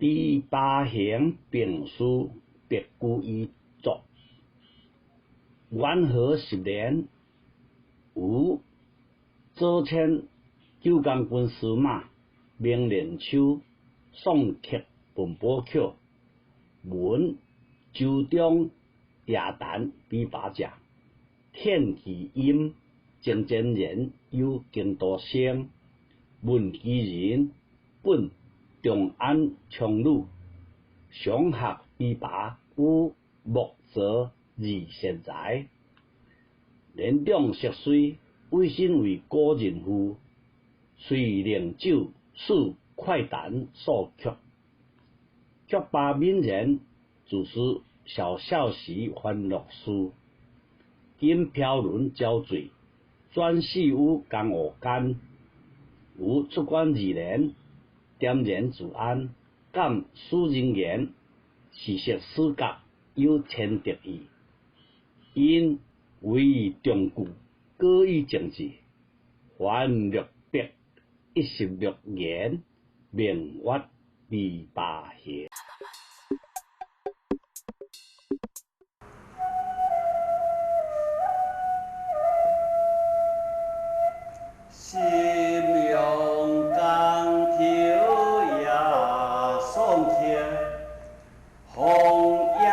第八行并书别故意作。元和10年，吴左迁九江军司马明连秋送客奔波口，闻州中夜谈比拔者，天其阴，正真人有经多声，问其人本中安昌鲁，上学比拔有木泽二贤才，年长6岁，委身为个人夫，遂令酒使快谈所曲，曲罢闽人，自是小时欢乐书。今飘轮交罪，转世有江湖间，有出关2年，点燃自安，感书人言，是说史格有天德意，因为中故，过于政治，还略别116言，名曰第八行。心用钢条也送贴，红叶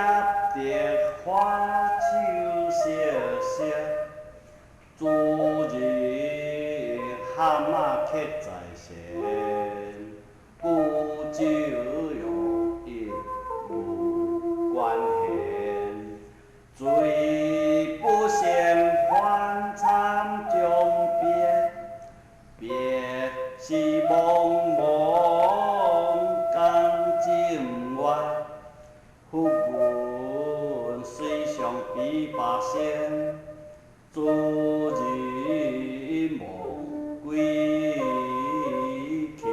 蝶花秋谢谢，主人蛤蟆客在先，古酒用一无关闲，醉不嫌欢惨中别。别是茫茫江浸外，忽闻水上比拔声，主人梦归客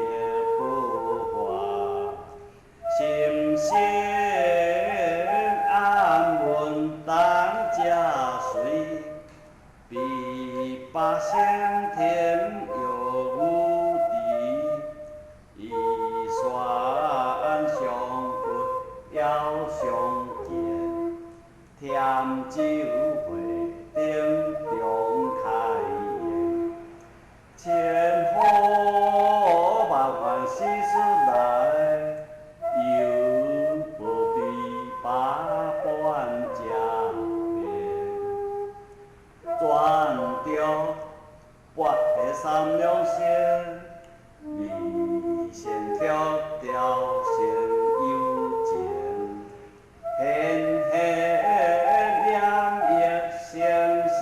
不还，心声暗问当家谁？比拔声天有无敌，一算相骨要相见，添酒会顶中开言，千呼万唤西施来，又不必把关家面。转调八下三两线，离线条条线有间，闲闲两叶声声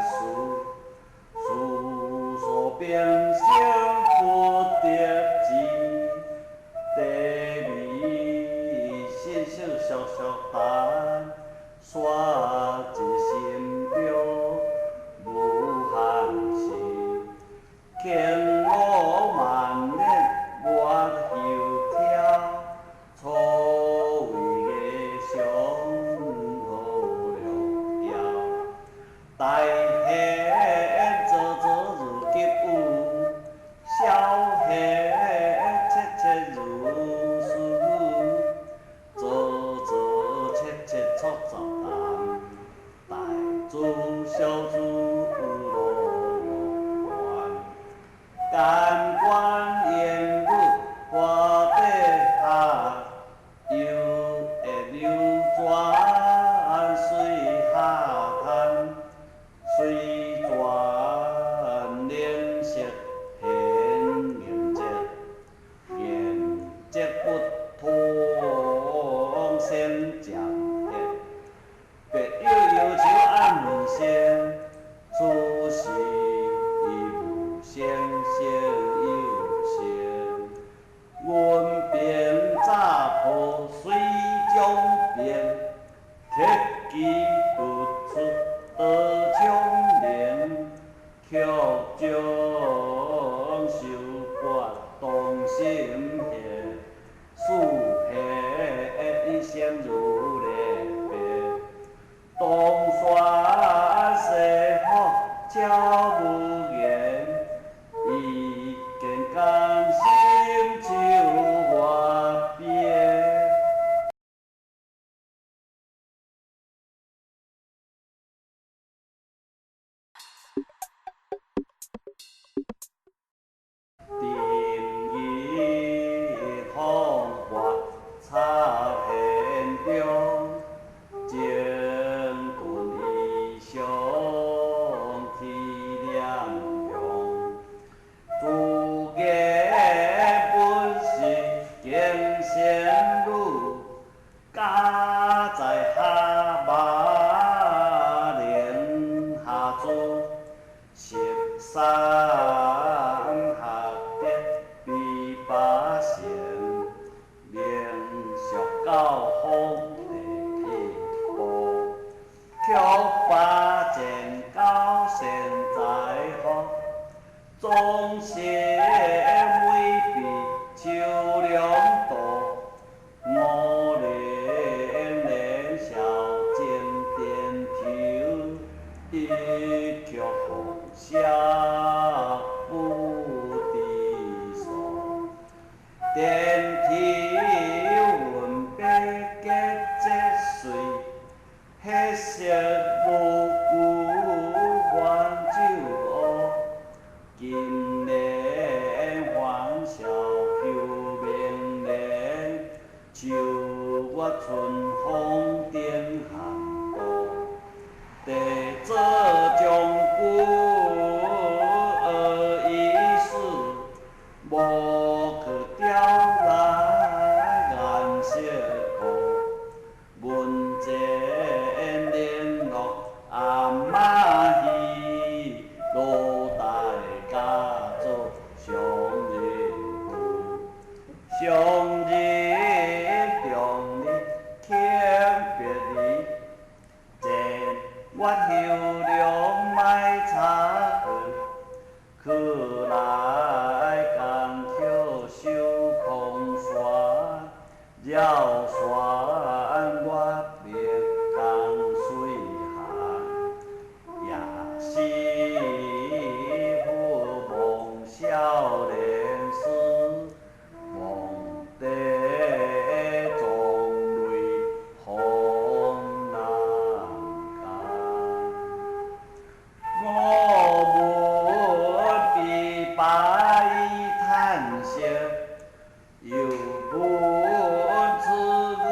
诉，诉说变相不得志，地里心手小小谈，刷一心标。无限时，经我万年我后跳，初为艺上好了腰，大黑做如吉舞，小黑切如丝，做切出杂谈，大珠小珠。干官言语花底下，又会流转水下滩，水转连色现颜色，颜色不通先讲黑，别要求按明线，出世先有先，阮便早破水中变，铁骑不出刀枪连，曲中手刮动心弦，树下一声如烈别，东山西好交无言。一根甘心就话别。三学蝶比八仙，连续到风地起步，曲发展到现在好，总是每比秋凉多，我连连小尖点头，一曲红霞不低诉，点头问别结节水，迄色如旧还酒乌，今年欢笑休明年，就我春风顶寒刀，地做将军学医师，无去调来颜色苦，文前联络阿妈戏，老大家做上人父，上人中日欠别离。我休了卖茶去，去来工口收空山，绕山我别江水寒，也是父梦少年时，梦地壮泪红难干。我闻比白叹息，又闻此语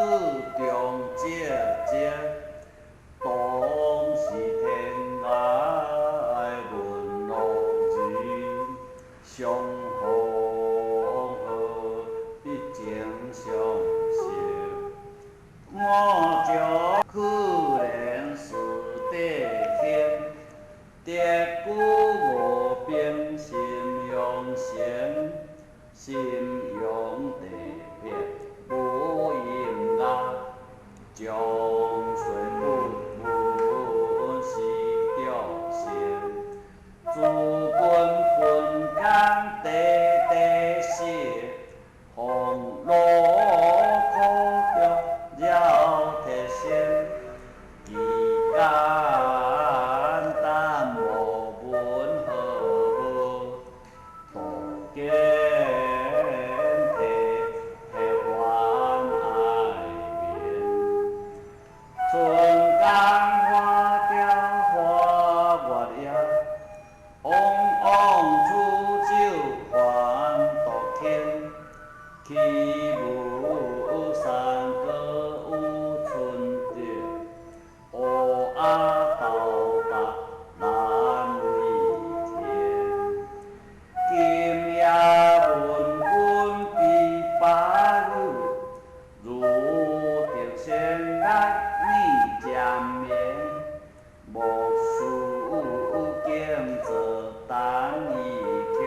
中姐姐，当时天涯沦落人，相逢何必经相惜，我就可怜是地天。蝶句无并心用声，心用地别无音乐，将水不闻是调弦，诸君分工地地写，红罗苦着绕铁线，其间。起舞山歌有春调，乌鸦豆白难为天。今夜问君比白语，如得仙来你见面，无事兼做等伊桥，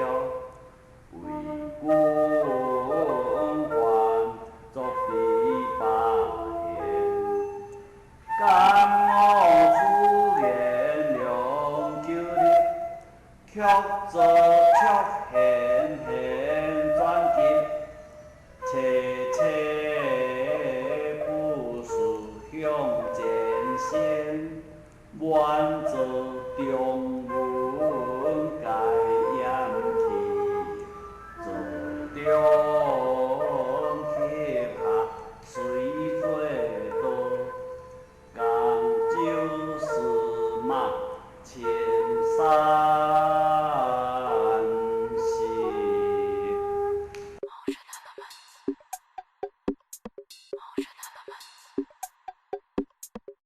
为君。作比八言，感我出言两九日，曲作曲现现转急，切切不是向前先，愿做中文改言去，做中。